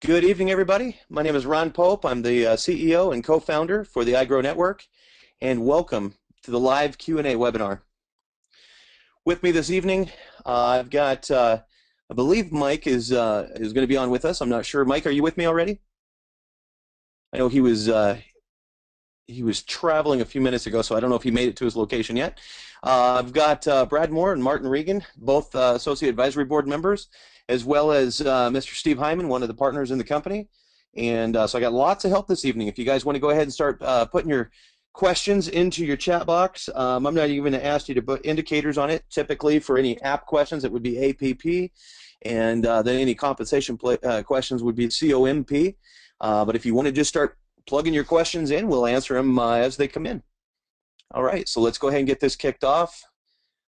Good evening, everybody. My name is Ron Pope. I'm the CEO and co-founder for the iGrow Network, and welcome to the live Q&A webinar. With me this evening, I've got, I believe Mike is going to be on with us. I'm not sure. Mike, are you with me already? I know he was traveling a few minutes ago, so I don't know if he made it to his location yet. I've got Brad Moore and Martin Regan, both Associate Advisory Board members, as well as Mr. Steve Hyman, one of the partners in the company. And so I got lots of help this evening. If you guys want to go ahead and start putting your questions into your chat box, I'm not even going to ask you to put indicators on it. Typically, for any app questions, it would be APP, and then any compensation questions would be COMP. But if you want to just start plugging your questions in, we'll answer them as they come in. All right, so let's go ahead and get this kicked off.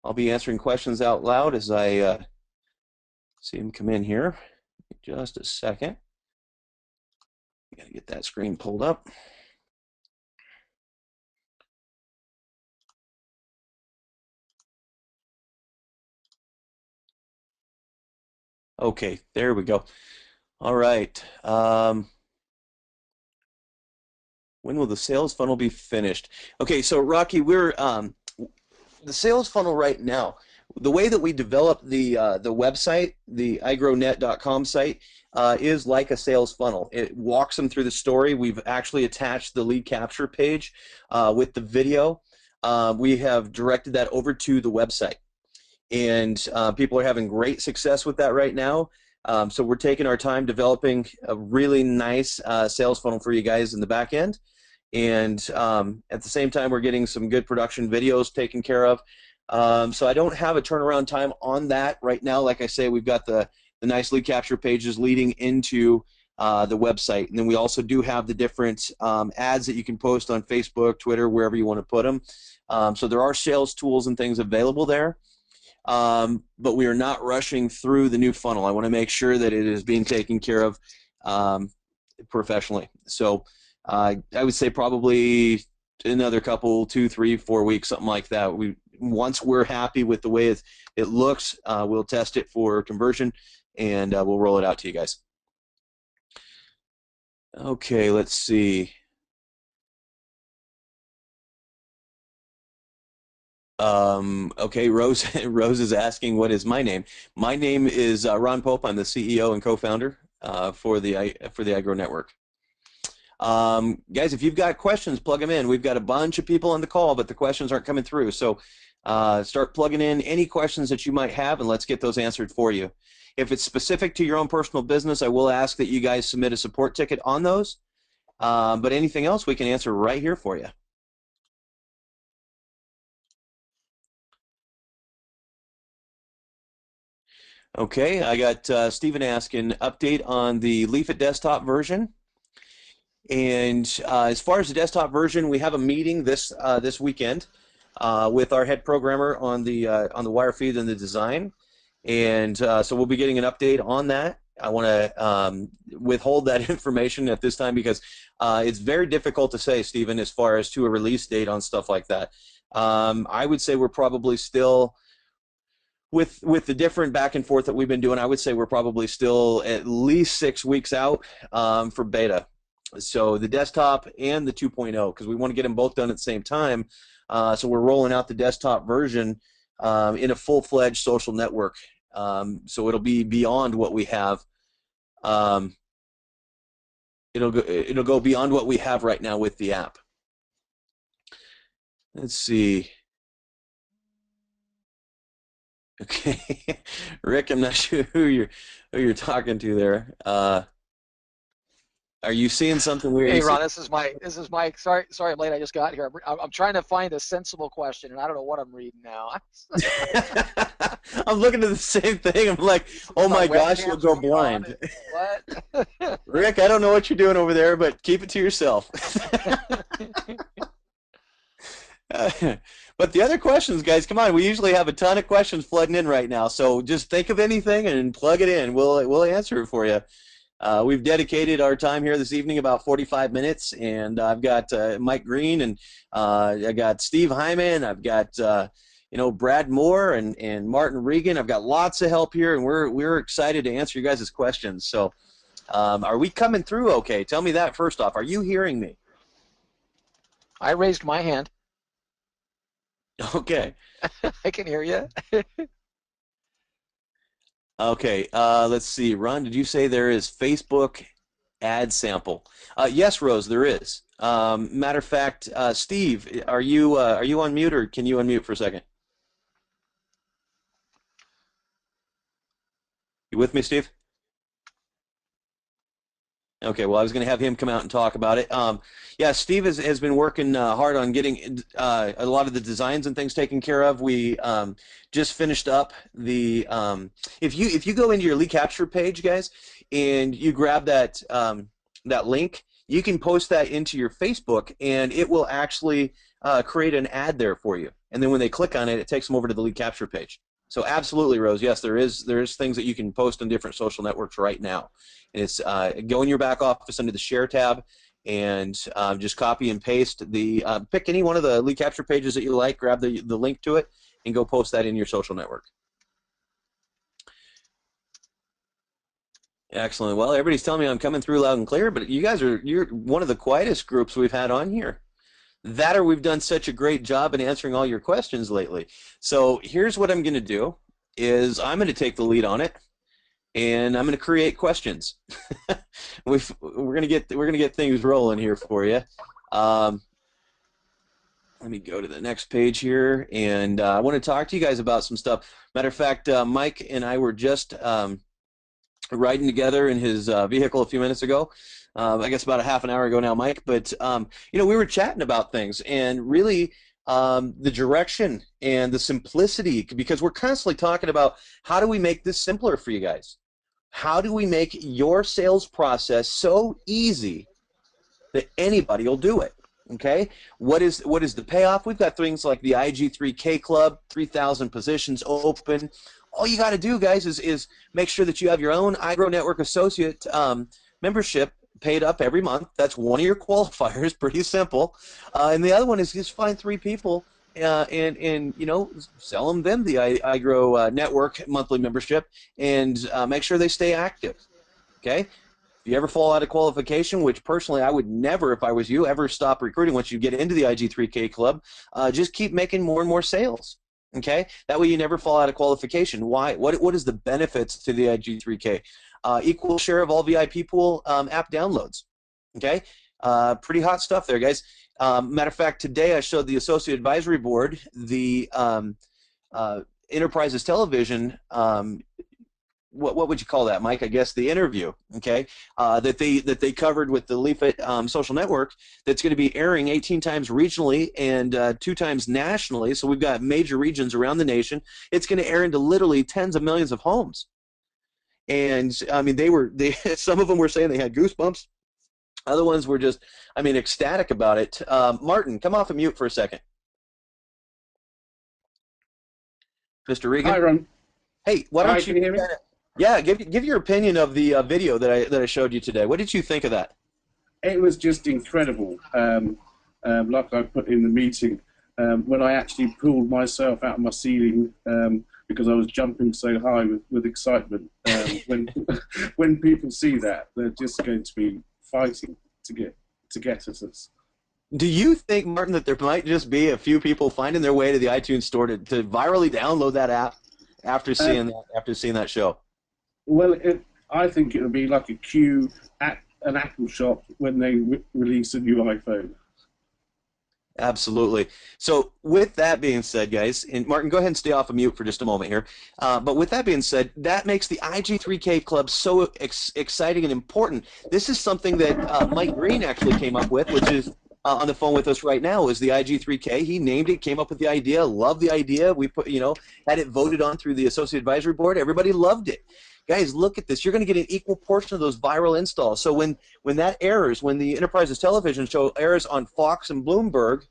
I'll be answering questions out loud as I see them come in here. Just a second. Got to get that screen pulled up. Okay, there we go. All right. When will the sales funnel be finished? Okay, so Rocky, we're the sales funnel right now. The way that we develop the website, the igrownet.com site, is like a sales funnel. It walks them through the story. We've actually attached the lead capture page with the video. We have directed that over to the website, and people are having great success with that right now. So we're taking our time developing a really nice sales funnel for you guys in the back end, and at the same time we're getting some good production videos taken care of. So I don't have a turnaround time on that right now. Like I say, we've got the nice lead capture pages leading into the website, and then we also do have the different ads that you can post on Facebook, Twitter, wherever you want to put them. So there are sales tools and things available there. But we are not rushing through the new funnel. I want to make sure that it is being taken care of professionally. So I would say probably another couple, 2, 3, 4 weeks, something like that. Once we're happy with the way it looks, we'll test it for conversion, and we'll roll it out to you guys. Okay, let's see. Okay, Rose is asking, what is my name? My name is Ron Pope. I'm the CEO and co-founder for the iGrow Network. Guys, if you've got questions, plug them in. We've got a bunch of people on the call, but the questions aren't coming through. So start plugging in any questions that you might have, and let's get those answered for you. If it's specific to your own personal business, I will ask that you guys submit a support ticket on those. But anything else, we can answer right here for you. Okay, I got Stephen asking, update on the Leafit desktop version. And as far as the desktop version, we have a meeting this weekend with our head programmer on the wire feed and the design, and so we'll be getting an update on that. I want to withhold that information at this time because it's very difficult to say, Stephen, as far as to a release date on stuff like that. I would say we're probably still, with the different back and forth that we've been doing, I would say we're probably still at least 6 weeks out for beta. So the desktop and the 2.0, because we want to get them both done at the same time. So we're rolling out the desktop version in a full-fledged social network. So it'll be beyond what we have. It'll go beyond what we have right now with the app. Let's see. Okay, Rick, I'm not sure who you're talking to there. Are you seeing something weird? Hey, Ron, this is Mike. Sorry, I'm late. I just got here. I'm trying to find a sensible question, and I don't know what I'm reading now. I'm looking at the same thing. I'm like, oh my gosh, you'll go blind. What? Rick, I don't know what you're doing over there, but keep it to yourself. But the other questions, guys, come on. We usually have a ton of questions flooding in right now, so just think of anything and plug it in. We'll answer it for you. We've dedicated our time here this evening about 45 minutes, and I've got Mike Green, and I got Steve Hyman, I've got Brad Moore and Martin Regan. I've got lots of help here, and we're excited to answer you guys' questions. So Are we coming through okay? Tell me that first off. Are you hearing me? I raised my hand. Okay. I can hear you. Okay. Let's see. Ron, did you say there is Facebook ad sample? Yes, Rose, there is. Matter of fact, Steve, are you on mute or can you unmute for a second? You with me, Steve? Okay, well, I was going to have him come out and talk about it. Yeah, Steve has been working hard on getting a lot of the designs and things taken care of. We just finished up the if you go into your lead capture page, guys, and you grab that link, you can post that into your Facebook, and it will actually create an ad there for you. And then when they click on it, it takes them over to the lead capture page. So absolutely, Rose. Yes, there is things that you can post on different social networks right now. And it's go in your back office under the Share tab and just copy and paste the pick any one of the lead capture pages that you like, grab the link to it, and go post that in your social network. Excellent. Well, everybody's telling me I'm coming through loud and clear, but you're one of the quietest groups we've had on here. That or we've done such a great job in answering all your questions lately. So here's what I'm going to do is I'm going to take the lead on it, and I'm going to create questions. We're gonna get things rolling here for you. Let me go to the next page here, and I want to talk to you guys about some stuff. Matter of fact, Mike and I were just riding together in his vehicle a few minutes ago. I guess about a half an hour ago now, Mike. But we were chatting about things, and really the direction and the simplicity, because we're constantly talking about how do we make this simpler for you guys. How do we make your sales process so easy that anybody will do it? Okay, what is the payoff? We've got things like the IG3K Club, 3,000 positions open. All you got to do, guys, is make sure that you have your own iGrow Network Associate membership paid up every month. That's one of your qualifiers. Pretty simple. And the other one is just find 3 people and sell them the iGrow Network monthly membership and make sure they stay active. Okay. If you ever fall out of qualification, which personally I would never, if I was you, ever stop recruiting once you get into the IG3K Club, just keep making more and more sales. Okay, that way you never fall out of qualification. Why? What is the benefits to the IG3K? Equal share of all VIP pool app downloads. Okay, pretty hot stuff there, guys. Matter of fact, today I showed the Associate Advisory Board the Enterprises Television. What would you call that, Mike? I guess the interview, okay, that they covered with the Leafit social network. That's going to be airing 18 times regionally and 2 times nationally. So we've got major regions around the nation. It's going to air into literally tens of millions of homes. And I mean, some of them were saying they had goosebumps. Other ones were just, I mean, ecstatic about it. Martin, come off of mute for a second. Mr. Regan. Hi, Ron. Hey, why don't Hi, you? can you hear me? Yeah, give your opinion of the video that I showed you today. What did you think of that? It was just incredible. Like I put in the meeting, when I actually pulled myself out of my ceiling because I was jumping so high with excitement. When people see that, they're just going to be fighting to get at us. Do you think, Martin, that there might just be a few people finding their way to the iTunes store to virally download that app after seeing that show? Well, I think it would be like a queue at an Apple shop when they release a new iPhone. Absolutely. So with that being said, guys, and Martin, go ahead and stay off of mute for just a moment here. But with that being said, that makes the IG3K Club so exciting and important. This is something that Mike Green actually came up with, which is on the phone with us right now, is the IG3K. He named it, came up with the idea, loved the idea. We had it voted on through the Associate Advisory Board. Everybody loved it. Guys, look at this. You're going to get an equal portion of those viral installs. So when that airs, when the Enterprises television show airs on Fox and Bloomberg,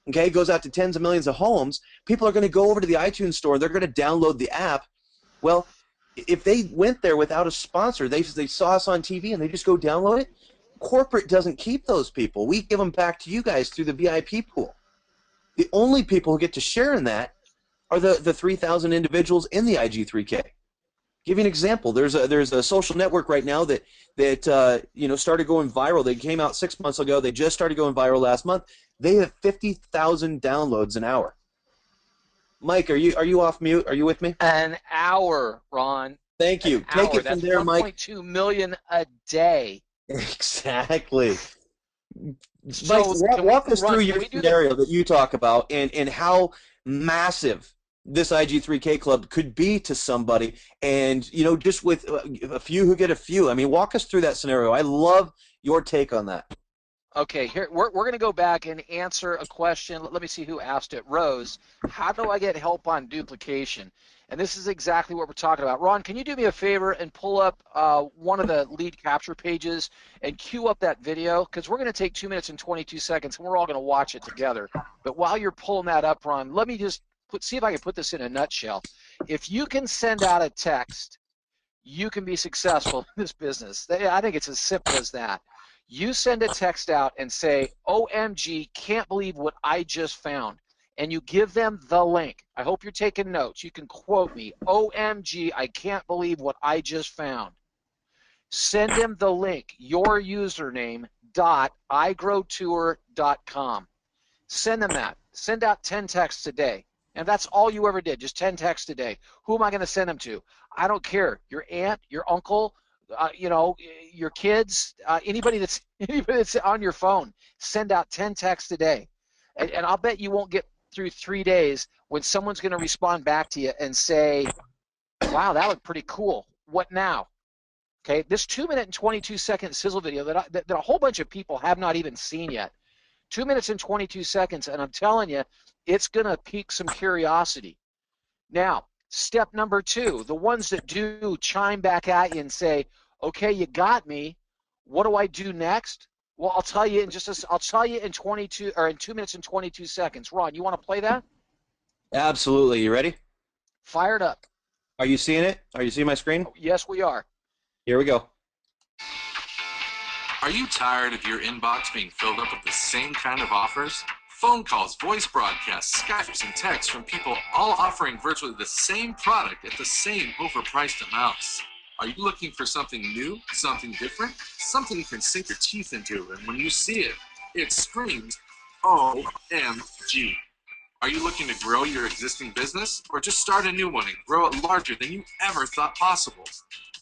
okay, goes out to tens of millions of homes, people are going to go over to the iTunes store. They're going to download the app. Well, if they went there without a sponsor, they saw us on TV and they just go download it, corporate doesn't keep those people. We give them back to you guys through the VIP pool. The only people who get to share in that are the 3,000 individuals in the IG3K. Give you an example. There's a social network right now that started going viral. They came out 6 months ago. They just started going viral last month. They have 50,000 downloads an hour. Mike, are you off mute? Are you with me? An hour, Ron. Thank An you. Take hour. it from That's there, Mike. 1.2 million a day. Exactly. Mike, So walk us through can your we do the scenario that you talk about and how massive this IG3K club could be to somebody, and just with a few who get a few. I mean, walk us through that scenario. I love your take on that. Okay, here we're going to go back and answer a question. Let me see who asked it. Rose, how do I get help on duplication? And this is exactly what we're talking about. Ron, can you do me a favor and pull up one of the lead capture pages and cue up that video? Because we're going to take 2 minutes and 22 seconds, and we're all going to watch it together. But while you're pulling that up, Ron, let me just see if I can put this in a nutshell. If you can send out a text, you can be successful in this business. I think it's as simple as that. You send a text out and say, OMG, can't believe what I just found. And you give them the link. I hope you're taking notes. You can quote me, OMG, I can't believe what I just found. Send them the link, your username, .igrowtour.com. Send them that. Send out 10 texts a day. And that's all you ever did, just 10 texts a day. Who am I going to send them to? I don't care. Your aunt, your uncle, your kids, anybody that's on your phone. Send out 10 texts a day. And I'll bet you won't get through 3 days when someone's going to respond back to you and say, wow, that looked pretty cool. What now? Okay, this 2 minute and 22 second sizzle video that a whole bunch of people have not even seen yet. 2 minutes and 22 seconds, and I'm telling you, it's going to pique some curiosity. Now, step number 2, the ones that do chime back at you and say, okay, you got me, what do I do next? Well, I'll tell you in I'll tell you in 2 minutes and 22 seconds. Ron, you want to play that? Absolutely. You ready? Fire it up. Are you seeing it? Are you seeing my screen? Yes, we are. Here we go. Are you tired of your inbox being filled up with the same kind of offers? Phone calls, voice broadcasts, Skypes, and texts from people all offering virtually the same product at the same overpriced amounts. Are you looking for something new, something different, something you can sink your teeth into, and when you see it, it screams, OMG. Are you looking to grow your existing business, or just start a new one and grow it larger than you ever thought possible?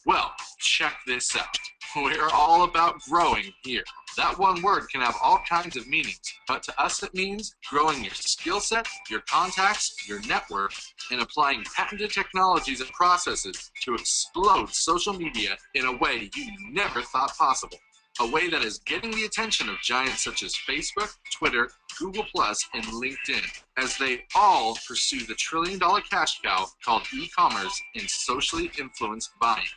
Well, check this out. We're all about growing here. That one word can have all kinds of meanings, but to us it means growing your skill set, your contacts, your network, and applying patented technologies and processes to explode social media in a way you never thought possible. A way that is getting the attention of giants such as Facebook, Twitter, Google+, and LinkedIn, as they all pursue the trillion-dollar cash cow called e-commerce and socially influenced buying.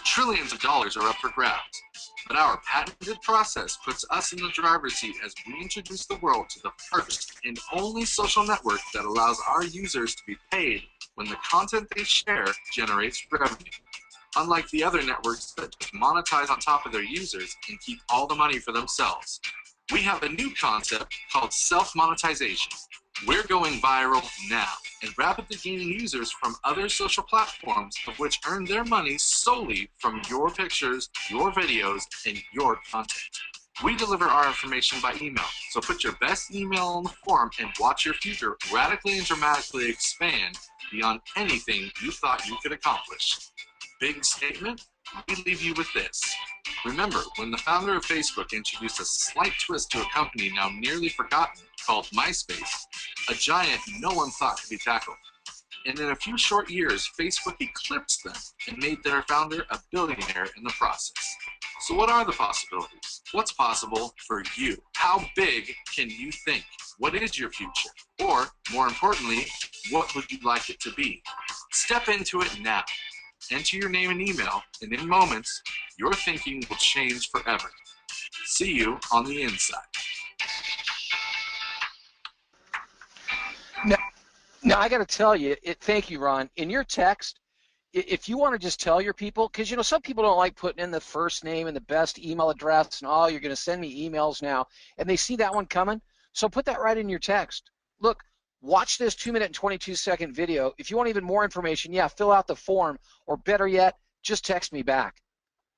Trillions of dollars are up for grabs, but our patented process puts us in the driver's seat as we introduce the world to the first and only social network that allows our users to be paid when the content they share generates revenue. Unlike the other networks that just monetize on top of their users and keep all the money for themselves, we have a new concept called self-monetization. We're going viral now and rapidly gaining users from other social platforms of which earn their money solely from your pictures, your videos, and your content. We deliver our information by email, so put your best email on the form and watch your future radically and dramatically expand beyond anything you thought you could accomplish. Big statement? We leave you with this. Remember, when the founder of Facebook introduced a slight twist to a company now nearly forgotten called MySpace, a giant no one thought could be tackled. And in a few short years, Facebook eclipsed them and made their founder a billionaire in the process. So what are the possibilities? What's possible for you? How big can you think? What is your future? Or, more importantly, what would you like it to be? Step into it now. Enter your name and email, and in moments, your thinking will change forever. See you on the inside. Now I got to tell you, thank you, Ron. In your text, if you want to just tell your people, because some people don't like putting in the first name and the best email address, and you're going to send me emails now, and they see that one coming. So put that right in your text. Look, watch this 2-minute and 22-second video. If you want even more information, yeah, fill out the form, or better yet, just text me back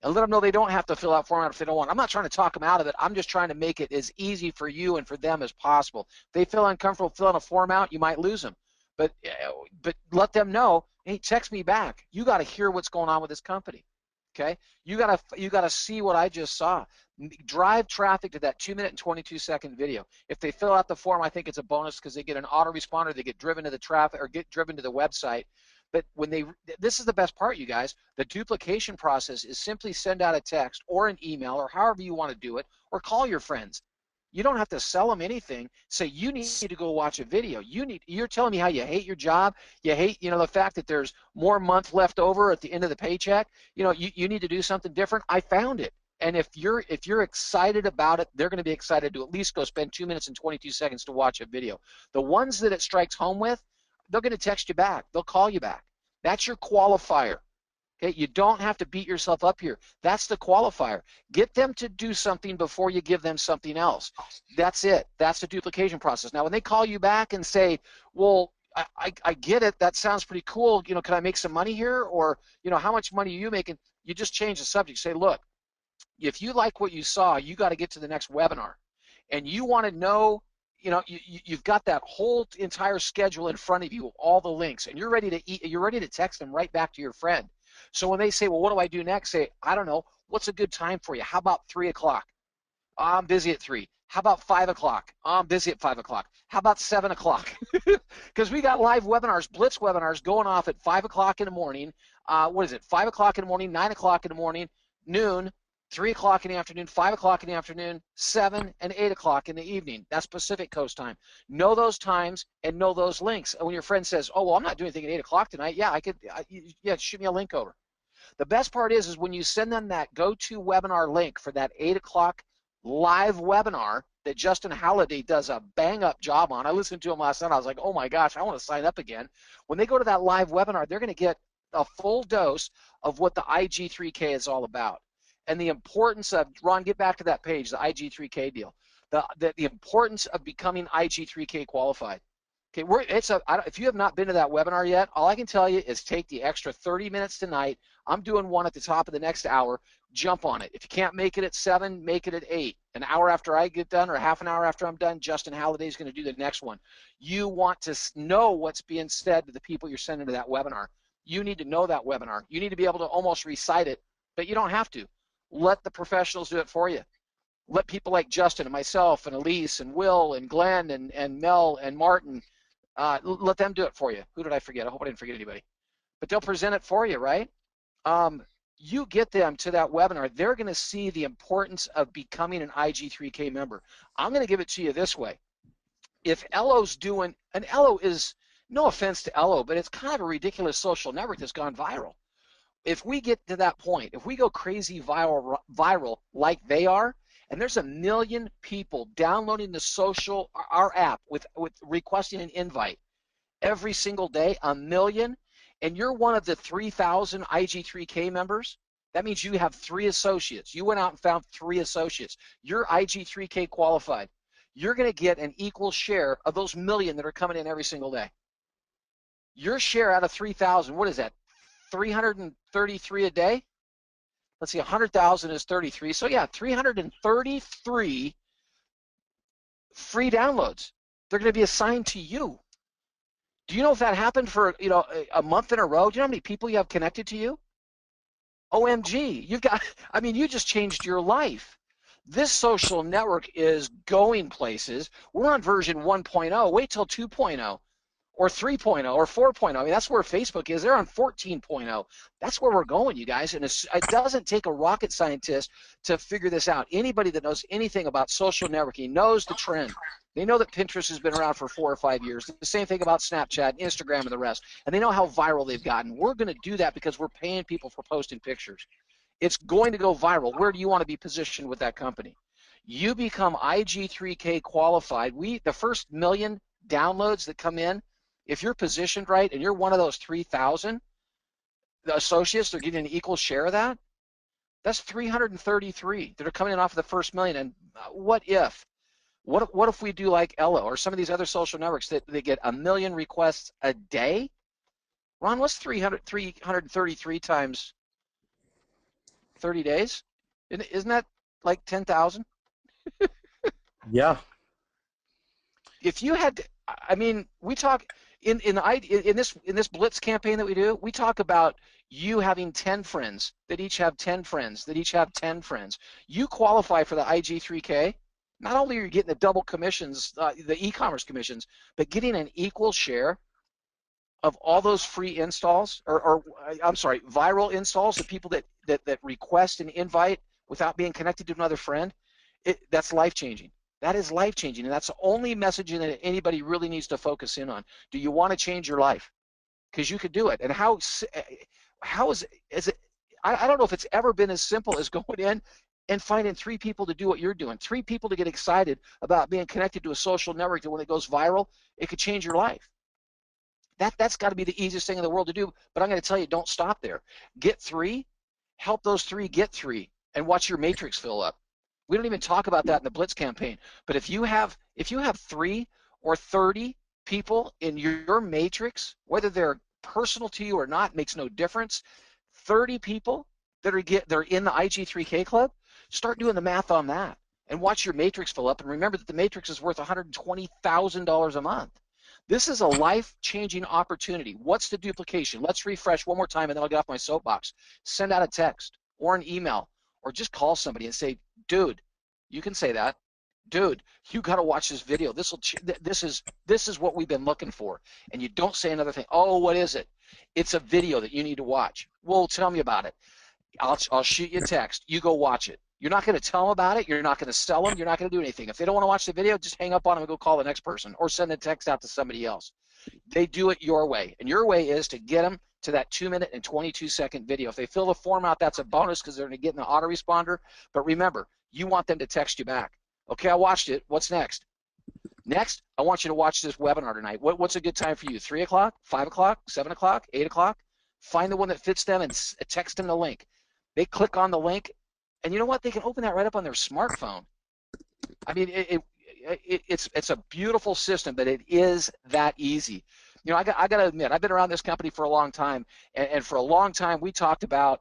and let them know they don't have to fill out form out if they don't want. I'm not trying to talk them out of it. I'm just trying to make it as easy for you and for them as possible. If they feel uncomfortable filling a form out, you might lose them. But let them know, hey, text me back. You got to hear what's going on with this company. Okay? You gotta see what I just saw. Drive traffic to that 2-minute and 22-second video. If they fill out the form, I think it's a bonus because they get an autoresponder, they get driven to the traffic or get driven to the website. But when this is the best part, you guys, the duplication process is simply send out a text or an email or however you want to do it, or call your friends. You don't have to sell them anything. Say you need to go watch a video. You're telling me how you hate your job. You hate, the fact that there's more month left over at the end of the paycheck. You need to do something different. I found it. And if you're excited about it, they're going to be excited to at least go spend 2 minutes and 22 seconds to watch a video. The ones that it strikes home with, they're going to text you back. They'll call you back. That's your qualifier. Okay, you don't have to beat yourself up here. That's the qualifier. Get them to do something before you give them something else. That's it. That's the duplication process. Now, when they call you back and say, well, I get it. That sounds pretty cool. Can I make some money here? Or, how much money are you making? You just change the subject. Say, look, if you like what you saw, you got to get to the next webinar. And you want to know, you've got that whole entire schedule in front of you, all the links, and you're ready to text them right back to your friend. So when they say, well, what do I do next? Say, I don't know. What's a good time for you? How about 3 o'clock? I'm busy at 3. How about 5 o'clock? I'm busy at 5 o'clock. How about 7 o'clock? Because we got live webinars, blitz webinars going off at 5 o'clock in the morning. 5 o'clock in the morning, 9 o'clock in the morning, noon, 3 o'clock in the afternoon, 5 o'clock in the afternoon, 7 and 8 o'clock in the evening. That's Pacific Coast time. Know those times and know those links. And when your friend says, oh, well, I'm not doing anything at 8 o'clock tonight, yeah, shoot me a link over. The best part is when you send them that go-to webinar link for that 8 o'clock live webinar that Justin Halliday does a bang-up job on. I listened to him last night. I was like, oh, my gosh, I want to sign up again. When they go to that live webinar, they're going to get a full dose of what the IG3K is all about. And the importance of, Ron, get back to that page, the IG3K deal. The importance of becoming IG3K qualified. Okay, if you have not been to that webinar yet, all I can tell you is take the extra 30 minutes tonight. I'm doing one at the top of the next hour. Jump on it. If you can't make it at 7, make it at 8. An hour after I get done or half an hour after I'm done, Justin Halliday is going to do the next one. You want to know what's being said to the people you're sending to that webinar. You need to know that webinar. You need to be able to almost recite it, but you don't have to. Let the professionals do it for you. Let people like Justin and myself and Elise and Will and Glenn and Mel and Martin, let them do it for you. Who did I forget? I hope I didn't forget anybody. But they'll present it for you, right? You get them to that webinar. They're going to see the importance of becoming an IG3K member. I'm going to give it to you this way. If Ello's doing, and Ello is, no offense to Ello, but it's kind of a ridiculous social network that's gone viral. If we get to that point, if we go crazy viral like they are, and there's 1 million people downloading our app with requesting an invite every single day, 1 million, and you're one of the 3,000 IG3K members, that means you have 3 associates. You went out and found 3 associates. You're IG3K qualified. You're going to get an equal share of those 1 million that are coming in every single day. Your share out of 3,000, what is that? 333 a day? Let's see, 100,000 is 33. So yeah, 333 free downloads. They're going to be assigned to you. Do you know if that happened for a month in a row? Do you know how many people you have connected to you? OMG, you just changed your life. This social network is going places. We're on version 1.0. Wait till 2.0. Or 3.0 or 4.0. I mean, that's where Facebook is. They're on 14.0. That's where we're going, you guys. And it doesn't take a rocket scientist to figure this out. Anybody that knows anything about social networking knows the trend. They know that Pinterest has been around for 4 or 5 years. The same thing about Snapchat, Instagram, and the rest. And they know how viral they've gotten. We're going to do that because we're paying people for posting pictures. It's going to go viral. Where do you want to be positioned with that company? You become IG3K qualified. The first 1 million downloads that come in, if you're positioned right and you're one of those 3,000 associates, they're getting an equal share of that. That's 333 that are coming in off of the first 1 million. And what if What if we do like Ella or some of these other social networks that they get 1 million requests a day? Ron, what's 333 times 30 days? Isn't that like 10,000? Yeah. If you had, I mean, we talk in this Blitz campaign that we do, we talk about you having 10 friends that each have 10 friends that each have 10 friends. You qualify for the IG3K. Not only are you getting the double commissions, the e-commerce commissions, but getting an equal share of all those free installs, or I'm sorry, viral installs, the people that request and invite without being connected to another friend. That's life-changing. That is life-changing, and that's the only messaging that anybody really needs to focus in on. Do you want to change your life? Because you could do it. And how is it? I don't know if it's ever been as simple as going in and finding 3 people to do what you're doing, 3 people to get excited about being connected to a social network that when it goes viral, it could change your life. That's got to be the easiest thing in the world to do. But I'm going to tell you, don't stop there. Get 3, help those 3 get 3, and watch your matrix fill up. We don't even talk about that in the Blitz campaign. But if you have 3 or 30 people in your matrix, whether they're personal to you or not, makes no difference. 30 people that are in the IG3K club, start doing the math on that and watch your matrix fill up. And remember that the matrix is worth $120,000 a month. This is a life-changing opportunity. What's the duplication? Let's refresh one more time, and then I'll get off my soapbox. Send out a text or an email, or just call somebody and say, dude, you can say that. Dude, you got to watch this video. This is what we've been looking for. And you don't say another thing. Oh, what is it? It's a video that you need to watch. Well, tell me about it. I'll shoot you a text. You go watch it. You're not going to tell them about it. You're not going to sell them. You're not going to do anything. If they don't want to watch the video, just hang up on them and go call the next person or send a text out to somebody else. They do it your way. And your way is to get them to that 2-minute and 22-second video. If they fill the form out, that's a bonus because they're going to get an autoresponder. But remember, you want them to text you back. Okay, I watched it. What's next? Next, I want you to watch this webinar tonight. What's a good time for you? 3 o'clock, 5 o'clock, 7 o'clock, 8 o'clock? Find the one that fits them and text them the link. They click on the link, and you know what? They can open that right up on their smartphone. I mean, it's a beautiful system, but it is that easy. You know, I got to admit, I've been around this company for a long time, and for a long time we talked about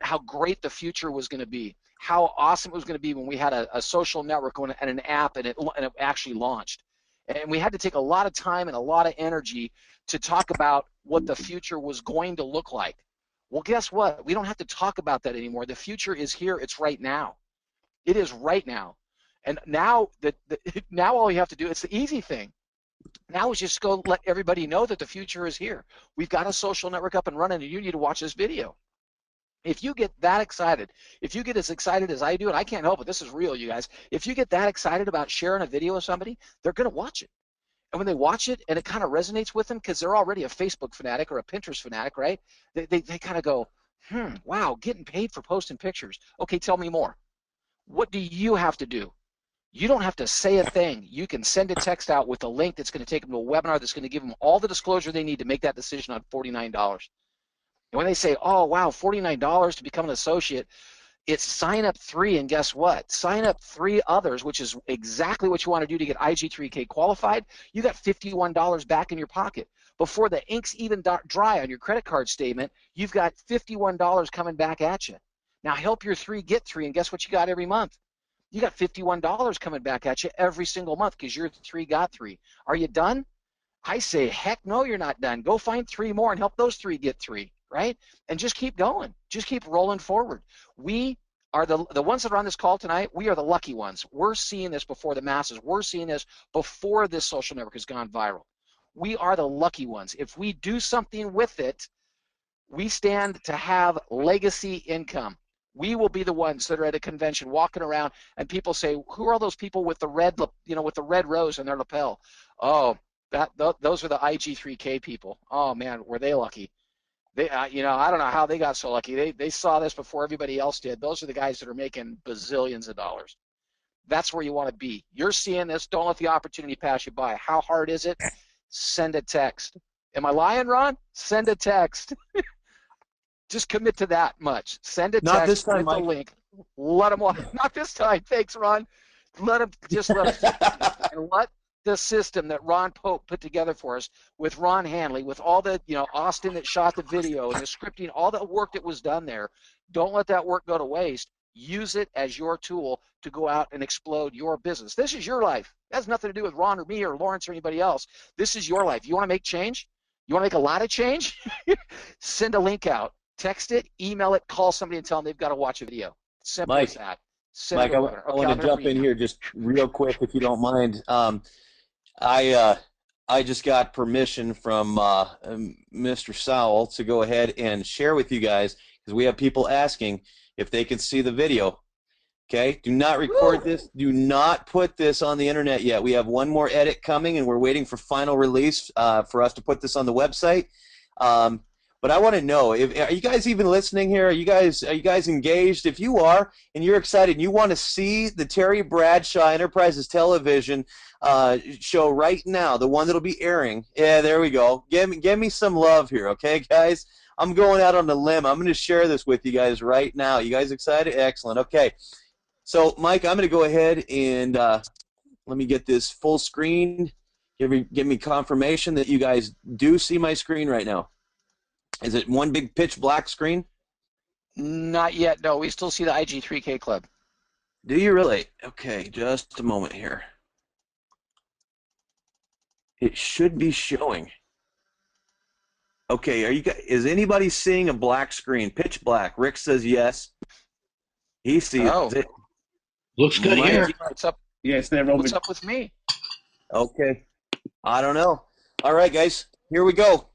how great the future was going to be, how awesome it was going to be when we had a social network and an app, and it actually launched. And we had to take a lot of time and a lot of energy to talk about what the future was going to look like. Well, guess what? We don't have to talk about that anymore. The future is here. It's right now. It is right now. And now now all you have to do, it's the easy thing. Now is just go let everybody know that the future is here. We've got a social network up and running, and you need to watch this video. If you get that excited, if you get as excited as I do, and I can't help it, this is real, you guys. If you get that excited about sharing a video with somebody, they're going to watch it. And when they watch it and it kind of resonates with them because they're already a Facebook fanatic or a Pinterest fanatic, right? They kind of go, wow, getting paid for posting pictures. Okay, tell me more. What do you have to do? You don't have to say a thing. You can send a text out with a link that's going to take them to a webinar that's going to give them all the disclosure they need to make that decision on $49. And when they say, oh, wow, $49 to become an associate, it's sign up 3, and guess what? Sign up 3 others, which is exactly what you want to do to get IG3K qualified. You got $51 back in your pocket. Before the ink's even dry on your credit card statement, you've got $51 coming back at you. Now help your 3 get 3, and guess what you got every month? You got $51 coming back at you every single month because your 3 got 3. Are you done? I say, heck no, you're not done. Go find 3 more and help those 3 get 3, right? And just keep going. Just keep rolling forward. We are the ones that are on this call tonight, we are the lucky ones. We're seeing this before the masses. We're seeing this before this social network has gone viral. We are the lucky ones. If we do something with it, we stand to have legacy income. We will be the ones that are at a convention walking around and people say, who are all those people with the red, with the red rose in their lapel? Oh, those are the IG3K people. Oh man, were they lucky? They, I don't know how they got so lucky. They saw this before everybody else did. Those are the guys that are making bazillions of dollars. That's where you want to be. You're seeing this. Don't let the opportunity pass you by. How hard is it? Send a text. Am I lying, Ron? Send a text. Just commit to that much. Send a Not this text time, with the Mike. link. Let them watch. Not this time. Thanks, Ron. Just let them take it. And let the system that Ron Pope put together for us with Ron Hanley, with all the, Austin that shot the video and the scripting, all the work that was done there, don't let that work go to waste. Use it as your tool to go out and explode your business. This is your life. It has nothing to do with Ron or me or Lawrence or anybody else. This is your life. You want to make change? You want to make a lot of change? Send a link out. Text it, email it, call somebody and tell them they've got to watch a video. Simple as that. Send Mike, it I over. Okay, want to jump in here just real quick, if you don't mind. I just got permission from Mr. Sowell to go ahead and share with you guys, because we have people asking if they can see the video. Okay, do not record this. Do not put this on the internet yet. We have one more edit coming, and we're waiting for final release for us to put this on the website. But I want to know, are you guys even listening here? Are you guys engaged? If you are, and you're excited, and you want to see the Terry Bradshaw Enterprises television show right now, the one that'll be airing. Yeah, there we go. Give me some love here, okay, guys? I'm going out on a limb. I'm going to share this with you guys right now. You guys excited? Excellent. Okay. So, Mike, I'm going to go ahead and let me get this full screen. Give me confirmation that you guys do see my screen right now. Is it one big pitch black screen? Not yet. No, we still see the IG3K Club. Do you really? Okay, just a moment here. It should be showing. Okay, is anybody seeing a black screen? Pitch black. Rick says yes. He sees it. Looks good here. What's up? Yes, they're Robin. What's up with me? Okay. I don't know. All right, guys. Here we go.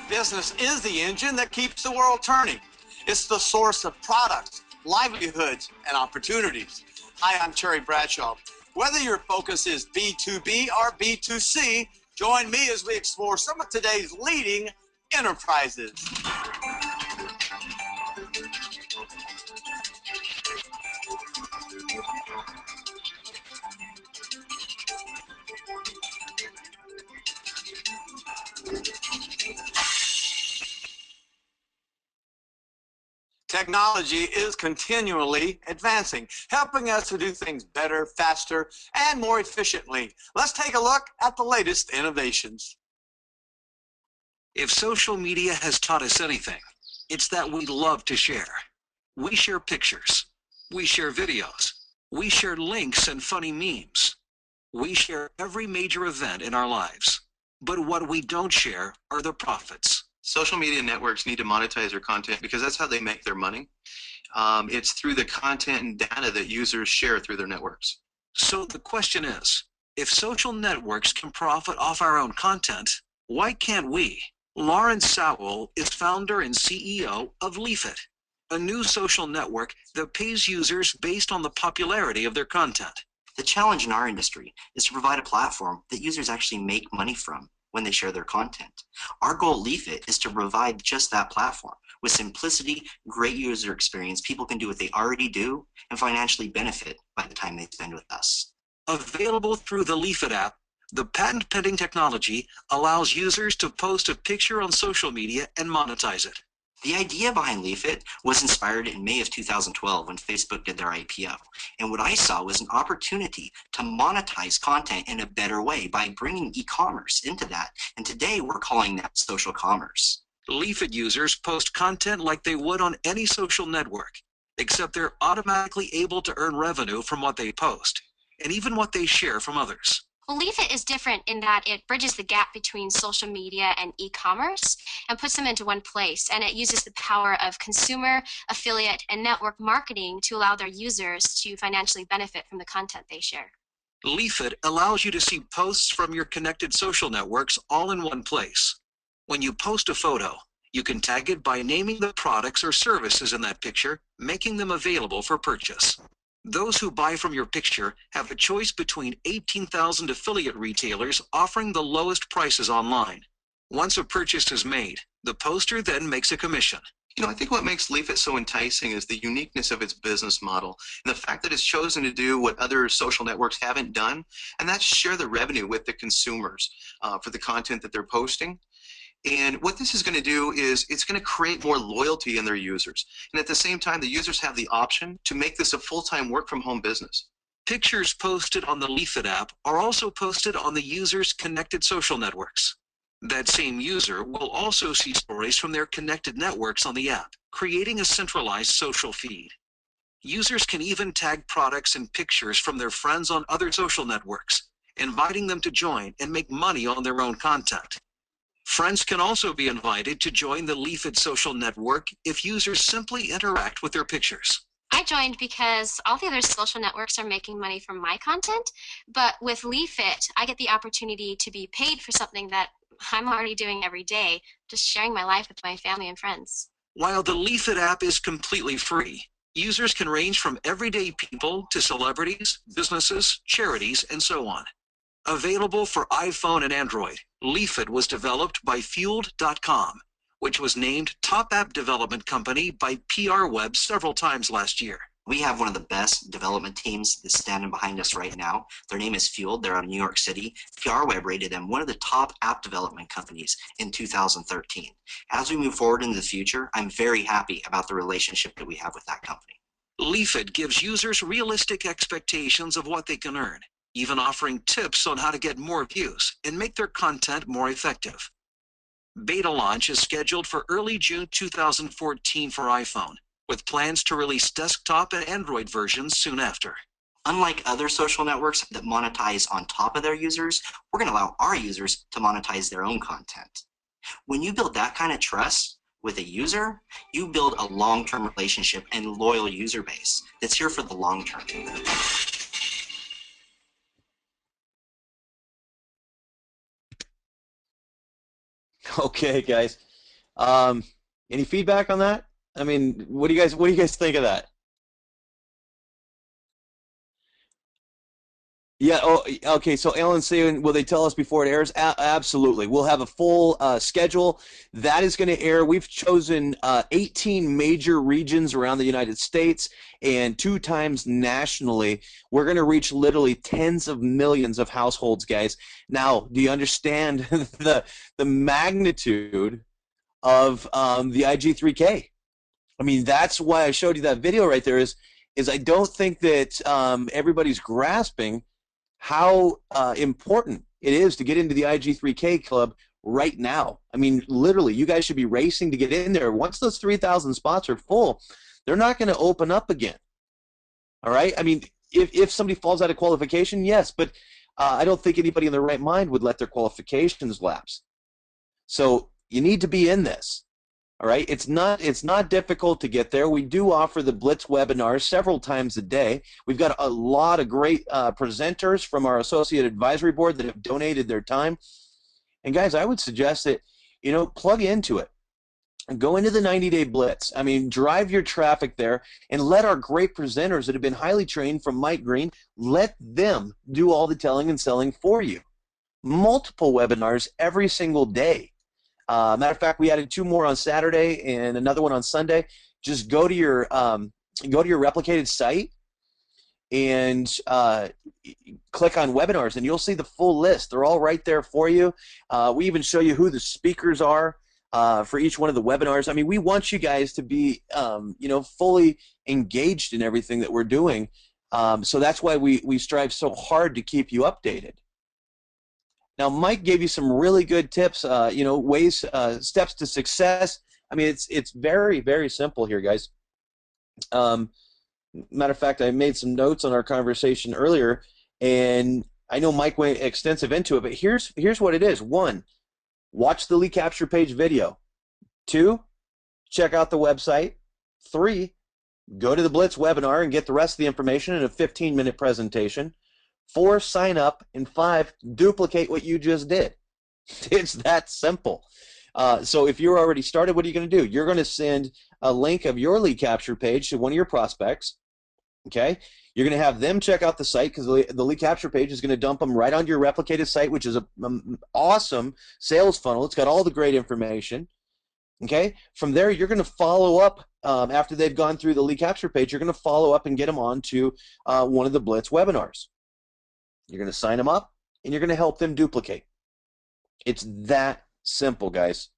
Business is the engine that keeps the world turning. It's the source of products, livelihoods, and opportunities. Hi, I'm Terry Bradshaw. Whether your focus is B2B or B2C, join me as we explore some of today's leading enterprises. Technology is continually advancing, helping us to do things better, faster, and more efficiently. Let's take a look at the latest innovations. If social media has taught us anything, it's that we love to share. We share pictures. We share videos. We share links and funny memes. We share every major event in our lives. But what we don't share are the profits. Social media networks need to monetize their content because that's how they make their money. It's through the content and data that users share through their networks. So the question is, if social networks can profit off our own content, why can't we? Lawrence Sowell is founder and CEO of Leafit, a new social network that pays users based on the popularity of their content. The challenge in our industry is to provide a platform that users actually make money from when they share their content. Our goal at Leafit is to provide just that platform. With simplicity, great user experience, people can do what they already do and financially benefit by the time they spend with us. Available through the Leafit app, the patent-pending technology allows users to post a picture on social media and monetize it. The idea behind Leafit was inspired in May of 2012 when Facebook did their IPO. And what I saw was an opportunity to monetize content in a better way by bringing e-commerce into that. And today we're calling that social commerce. Leafit users post content like they would on any social network, except they're automatically able to earn revenue from what they post, and even what they share from others. Well, Leafit is different in that it bridges the gap between social media and e-commerce and puts them into one place. And it uses the power of consumer, affiliate, and network marketing to allow their users to financially benefit from the content they share. Leafit allows you to see posts from your connected social networks all in one place. When you post a photo, you can tag it by naming the products or services in that picture, making them available for purchase. Those who buy from your picture have a choice between 18,000 affiliate retailers offering the lowest prices online. Once a purchase is made, the poster then makes a commission. You know, I think what makes Leafit so enticing is the uniqueness of its business model and the fact that it's chosen to do what other social networks haven't done, and that's share the revenue with the consumers for the content that they're posting. And what this is going to do is it's going to create more loyalty in their users. And at the same time, the users have the option to make this a full-time work-from-home business. Pictures posted on the Leafit app are also posted on the user's connected social networks. That same user will also see stories from their connected networks on the app, creating a centralized social feed. Users can even tag products and pictures from their friends on other social networks, inviting them to join and make money on their own content. Friends can also be invited to join the Leafit social network if users simply interact with their pictures. I joined because all the other social networks are making money from my content, but with Leafit, I get the opportunity to be paid for something that I'm already doing every day, just sharing my life with my family and friends. While the Leafit app is completely free, users can range from everyday people to celebrities, businesses, charities, and so on. Available for iPhone and Android, Leafit was developed by Fueled.com, which was named Top App Development Company by PR Web several times last year. We have one of the best development teams that's standing behind us right now. Their name is Fueled. They're out of New York City. PR Web rated them one of the top app development companies in 2013. As we move forward into the future, I'm very happy about the relationship that we have with that company. Leafit gives users realistic expectations of what they can earn, even offering tips on how to get more views and make their content more effective. Beta launch is scheduled for early June 2014 for iPhone, with plans to release desktop and Android versions soon after. Unlike other social networks that monetize on top of their users, we're going to allow our users to monetize their own content. When you build that kind of trust with a user, you build a long-term relationship and loyal user base that's here for the long term. Okay, guys. Any feedback on that? I mean, what do you guys think of that? Yeah. Oh, okay. So Alan's saying, will they tell us before it airs? Absolutely. We'll have a full schedule. That is going to air. We've chosen 18 major regions around the United States and 2 times nationally. We're going to reach literally tens of millions of households, guys. Now, do you understand the magnitude of the IG3K? I mean, that's why I showed you that video right there. Is I don't think that everybody's grasping how important it is to get into the IG3K club right now. I mean, literally, you guys should be racing to get in there. Once those 3,000 spots are full, they're not going to open up again. All right? I mean, if somebody falls out of qualification, yes, but I don't think anybody in their right mind would let their qualifications lapse. So you need to be in this. All right, it's not difficult to get there. We do offer the Blitz webinars several times a day. We've got a lot of great presenters from our associate advisory board that have donated their time. And guys, I would suggest that, you know, plug into it. Go into the 90-day Blitz. I mean, drive your traffic there and let our great presenters that have been highly trained from Mike Green, let them do all the telling and selling for you. Multiple webinars every single day. Matter of fact, we added 2 more on Saturday and another one on Sunday. Just go to your replicated site and click on webinars, and you'll see the full list. They're all right there for you. We even show you who the speakers are for each one of the webinars. I mean, we want you guys to be you know, fully engaged in everything that we're doing. So that's why we strive so hard to keep you updated. Now, Mike gave you some really good tips, you know, ways, steps to success. I mean, it's very, very simple here, guys. Matter of fact, I made some notes on our conversation earlier, and I know Mike went extensive into it, but here's what it is. 1, watch the lead capture page video. 2, check out the website. 3, go to the Blitz webinar and get the rest of the information in a 15-minute presentation. 4, sign up, and 5, duplicate what you just did. It's that simple. So if you're already started, what are you going to do? You're going to send a link of your lead capture page to one of your prospects. Okay? You're going to have them check out the site because the lead capture page is going to dump them right onto your replicated site, which is an awesome sales funnel. It's got all the great information. Okay? From there, you're going to follow up after they've gone through the lead capture page. You're going to follow up and get them on to one of the Blitz webinars. You're going to sign them up, and you're going to help them duplicate. It's that simple, guys.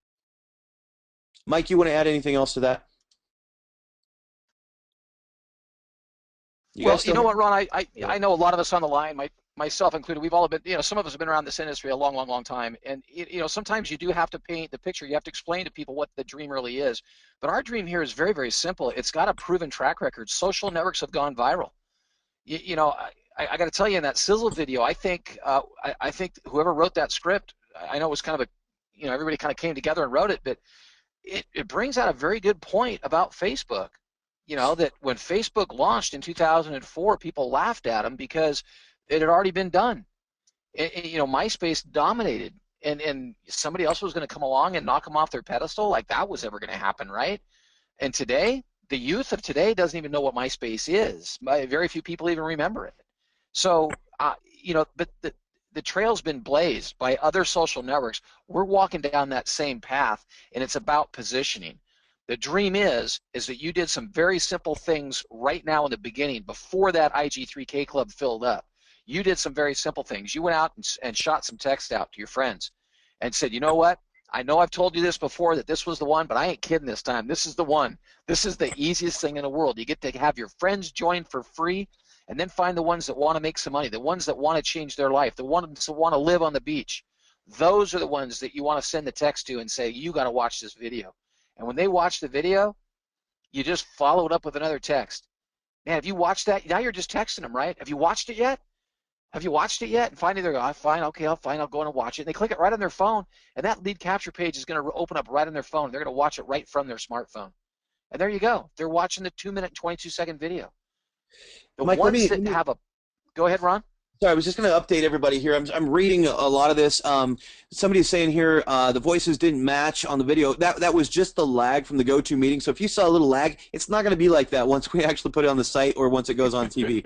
Mike, you want to add anything else to that? Well, you know what, Ron? I know a lot of us on the line, myself included. We've all been, some of us have been around this industry a long, long, long time. And sometimes you do have to paint the picture. You have to explain to people what the dream really is. But our dream here is very, very simple. It's got a proven track record. Social networks have gone viral. I got to tell you, in that sizzle video, I think whoever wrote that script, I know it was kind of everybody kind of came together and wrote it, but it brings out a very good point about Facebook. That when Facebook launched in 2004, people laughed at them because it had already been done. MySpace dominated, and somebody else was going to come along and knock them off their pedestal, like that was ever going to happen, right? And today, the youth of today doesn't even know what MySpace is. Very few people even remember it. So, but the trail's been blazed by other social networks. We're walking down that same path, and it's about positioning. The dream is that you did some very simple things right now in the beginning, before that IG3K club filled up. You did some very simple things. You went out and shot some text out to your friends and said, you know what? I know I've told you this before, that this was the one, but I ain't kidding this time. This is the one. This is the easiest thing in the world. You get to have your friends join for free, and then find the ones that want to make some money, the ones that want to change their life, the ones that want to live on the beach. Those are the ones that you want to send the text to and say, you got to watch this video. And when they watch the video, you just follow it up with another text. Man, have you watched that? Now you're just texting them, right? Have you watched it yet? Have you watched it yet? And finally they're going, fine, okay, I'll go in and watch it. And they click it right on their phone, and that lead capture page is going to open up right on their phone. They're going to watch it right from their smartphone. And there you go. They're watching the 2-minute, 22-second video. The Mike, ones that have a – go ahead, Ron. Sorry, I was just going to update everybody here. I'm reading a lot of this. Somebody's saying here the voices didn't match on the video. That was just the lag from the go-to meeting. So if you saw a little lag, it's not going to be like that once we actually put it on the site or once it goes on TV.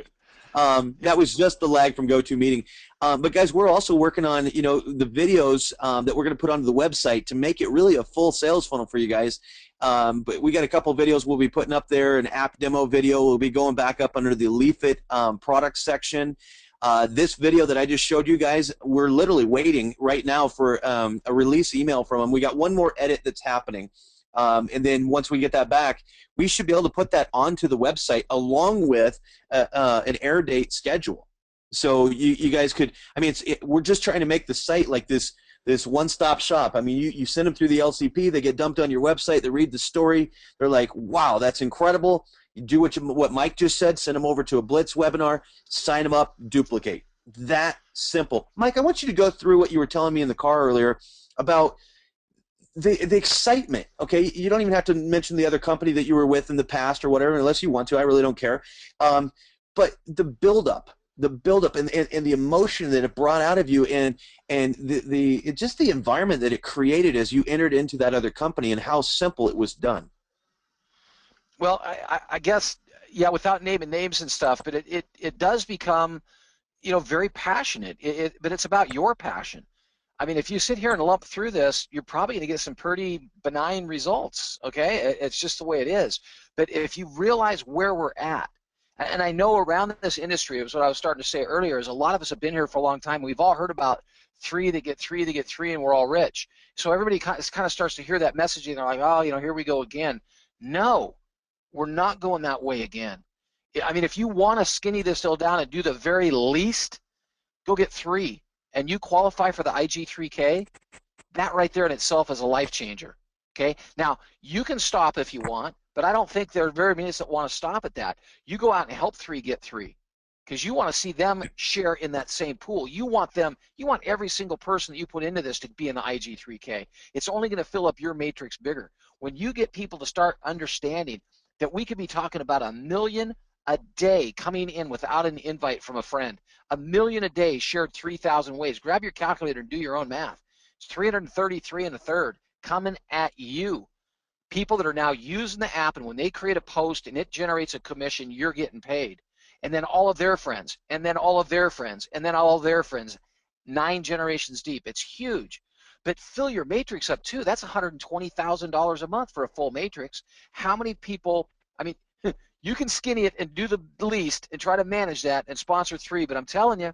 That was just the lag from go-to meeting. But guys, we're also working on the videos that we're going to put onto the website to make it really a full sales funnel for you guys. But we got a couple videos we'll be putting up there. An app demo video will be going back up under the Leafit product section. This video that I just showed you guys, we're literally waiting right now for a release email from them. We got one more edit that's happening. And then once we get that back, we should be able to put that onto the website along with an air date schedule. So you guys could, I mean, we're just trying to make the site like this one-stop shop. I mean, you send them through the LCP, they get dumped on your website, they read the story, they're like, wow, that's incredible. You do what Mike just said, send them over to a Blitz webinar, sign them up, duplicate. That simple. Mike, I want you to go through what you were telling me in the car earlier about the excitement, okay? You don't even have to mention the other company that you were with in the past or whatever, unless you want to. I really don't care. But the buildup and the emotion that it brought out of you, and just the environment that it created as you entered into that other company, and how simple it was done. Well, I guess, yeah, without naming names and stuff, but it does become, very passionate. But it's about your passion. I mean, if you sit here and lump through this, you're probably going to get some pretty benign results, okay? It's just the way it is. But if you realize where we're at, and I know around this industry, it was what I was starting to say earlier, is a lot of us have been here for a long time. We've all heard about three that get three, and we're all rich. So everybody kind of starts to hear that messaging, and they're like, oh, here we go again. No, we're not going that way again. I mean, if you want to skinny this still down and do the very least, go get 3. And you qualify for the IG3K, that right there in itself is a life changer. Okay? Now, you can stop if you want, but I don't think there are very many that want to stop at that. You go out and help 3 get 3, because you want to see them share in that same pool. You want every single person that you put into this to be in the IG3K. It's only going to fill up your matrix bigger. When you get people to start understanding that we could be talking about 1 million a day coming in without an invite from a friend. 1 million a day shared 3,000 ways. Grab your calculator and do your own math. It's 333 and a third coming at you. People that are now using the app, and when they create a post and it generates a commission, you're getting paid. And then all of their friends, and then all of their friends, and then all of their friends. 9 generations deep. It's huge. But fill your matrix up too. That's $120,000 a month for a full matrix. How many people, I mean, you can skinny it and do the least and try to manage that and sponsor 3, but I'm telling you,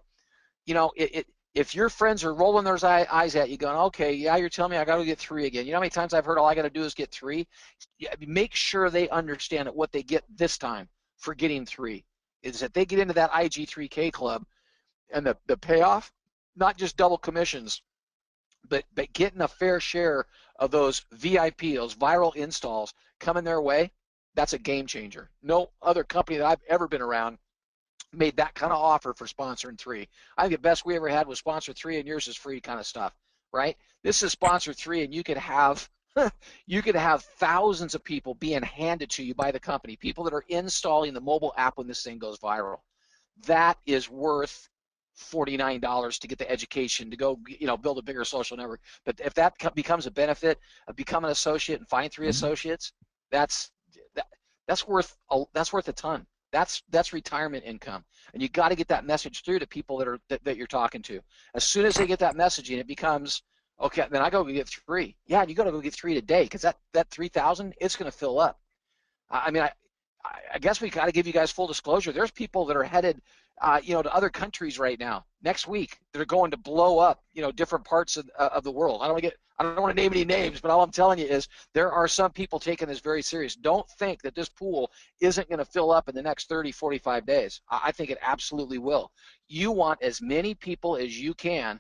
if your friends are rolling their eyes at you going, okay, yeah, you're telling me I got to get 3 again. You know how many times I've heard all I got to do is get 3? Make sure they understand that what they get this time for getting 3 is that they get into that IG3K club, and the payoff, not just double commissions, but getting a fair share of those VIP, those viral installs coming their way. That's a game changer. No other company that I've ever been around made that kind of offer for sponsoring 3. I think the best we ever had was sponsor 3 and yours is free kind of stuff, right? This is sponsor 3, and you could have you could have thousands of people being handed to you by the company, people that are installing the mobile app when this thing goes viral. That is worth $49 to get the education to go, build a bigger social network. But if that becomes a benefit of becoming an associate and find 3 associates, that's worth a ton. That's retirement income, and you got to get that message through to people that you're talking to. As soon as they get that messaging, it becomes okay. Then I go get 3. Yeah, you got to go get 3 today, because that 3,000, it's going to fill up. I mean, I guess we got to give you guys full disclosure. There's people that are headed, to other countries right now next week that are going to blow up, different parts of the world. I don't want to name any names, but all I'm telling you is there are some people taking this very serious. Don't think that this pool isn't going to fill up in the next 30, 45 days. I think it absolutely will. You want as many people as you can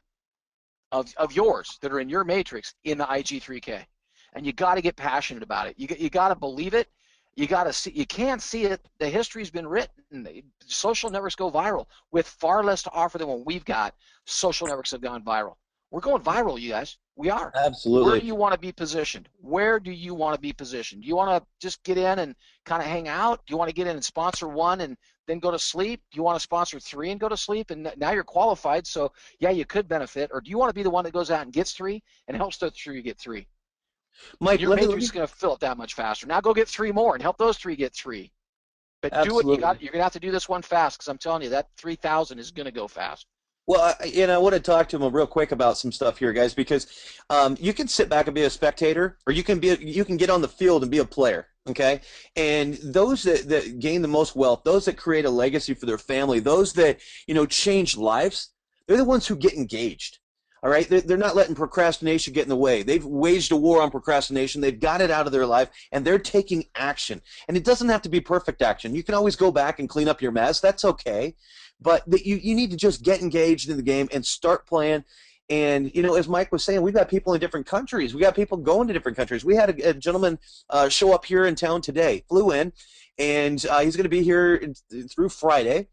of yours that are in your matrix in the IG3K, and you got to get passionate about it. You got to believe it. You got to see. You can't see it. The history's been written. Social networks go viral with far less to offer than what we've got. Social networks have gone viral. We're going viral, you guys. We are. Absolutely. Where do you want to be positioned? Where do you want to be positioned? Do you want to just get in and kind of hang out? Do you want to get in and sponsor 1 and then go to sleep? Do you want to sponsor 3 and go to sleep? And now you're qualified, so yeah, you could benefit. Or do you want to be the one that goes out and gets 3 and helps those 3 get 3? Mike, your matrix is going to fill it that much faster. Now go get 3 more and help those 3 get 3. But Absolutely. do it. You're going to have to do this one fast, because I'm telling you, that 3,000 is going to go fast. Well, I want to talk to him real quick about some stuff here, guys, because you can sit back and be a spectator, or you can get on the field and be a player. Okay, and those that gain the most wealth, those that create a legacy for their family, those that change lives, they're the ones who get engaged. All right, they're not letting procrastination get in the way. They've waged a war on procrastination. They've got it out of their life, and they're taking action. And it doesn't have to be perfect action. You can always go back and clean up your mess. That's okay. But you need to just get engaged in the game and start playing. And, as Mike was saying, we've got people in different countries. We got people going to different countries. We had a gentleman show up here in town today, flew in, and he's going to be here through Friday.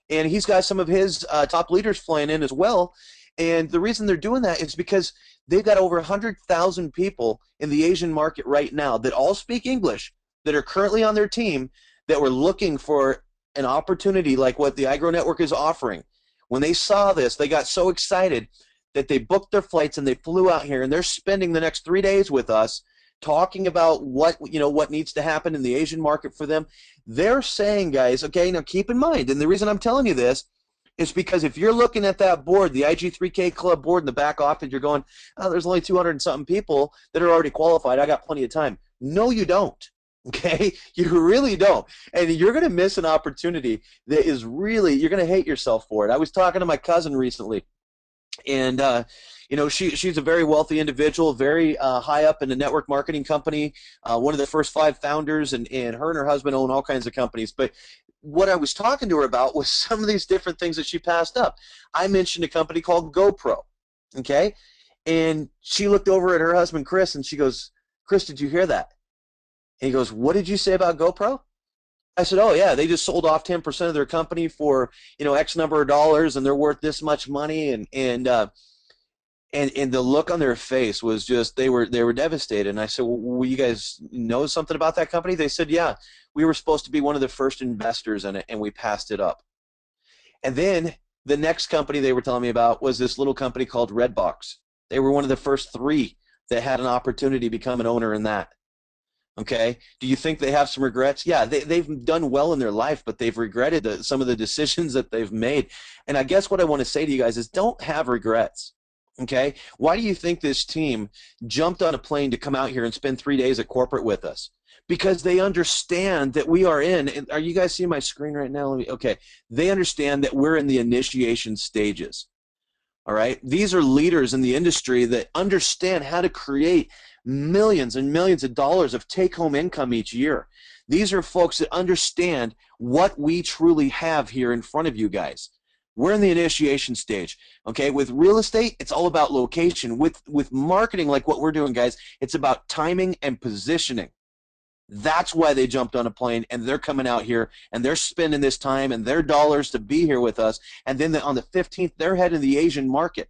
And he's got some of his top leaders flying in as well. And the reason they're doing that is because they've got over 100,000 people in the Asian market right now that all speak English, that are currently on their team, that were looking for an opportunity like what the iGrow Network is offering. When they saw this, they got so excited that they booked their flights and they flew out here, and they're spending the next 3 days with us talking about what needs to happen in the Asian market for them. They're saying, guys, okay, now keep in mind, and the reason I'm telling you this is because if you're looking at that board, the IG3K Club board in the back office, you're going, oh, there's only 200 and something people that are already qualified. I got plenty of time. No, you don't. Okay? You really don't. And you're going to miss an opportunity that is really, you're going to hate yourself for it. I was talking to my cousin recently, and she's a very wealthy individual, very high up in the network marketing company, one of the first 5 founders, and her and her husband own all kinds of companies. But what I was talking to her about was some of these different things that she passed up. I mentioned a company called GoPro, okay? And she looked over at her husband, Chris, and she goes, Chris, did you hear that? And he goes, what did you say about GoPro? I said, oh, yeah, they just sold off 10% of their company for, X number of dollars, and they're worth this much money. And the look on their face was just, they were devastated. And I said, well, you guys know something about that company? They said, yeah, we were supposed to be one of the first investors in it, and we passed it up. And then the next company they were telling me about was this little company called Redbox. They were one of the first 3 that had an opportunity to become an owner in that. Okay, do you think they have some regrets? Yeah, they've done well in their life, but they've regretted some of the decisions that they've made. And I guess what I want to say to you guys is don't have regrets. Okay, why do you think this team jumped on a plane to come out here and spend 3 days at corporate with us? Because they understand that we are in. Are you guys seeing my screen right now? Okay, they understand that we're in the initiation stages. All right, these are leaders in the industry that understand how to create millions and millions of dollars of take-home income each year. These are folks that understand what we truly have here in front of you guys. We're in the initiation stage. Okay, with real estate, it's all about location. With marketing, like what we're doing, guys, it's about timing and positioning. That's why they jumped on a plane, and they're coming out here, and they're spending this time and their dollars to be here with us. And then on the 15th, they're heading to the Asian market.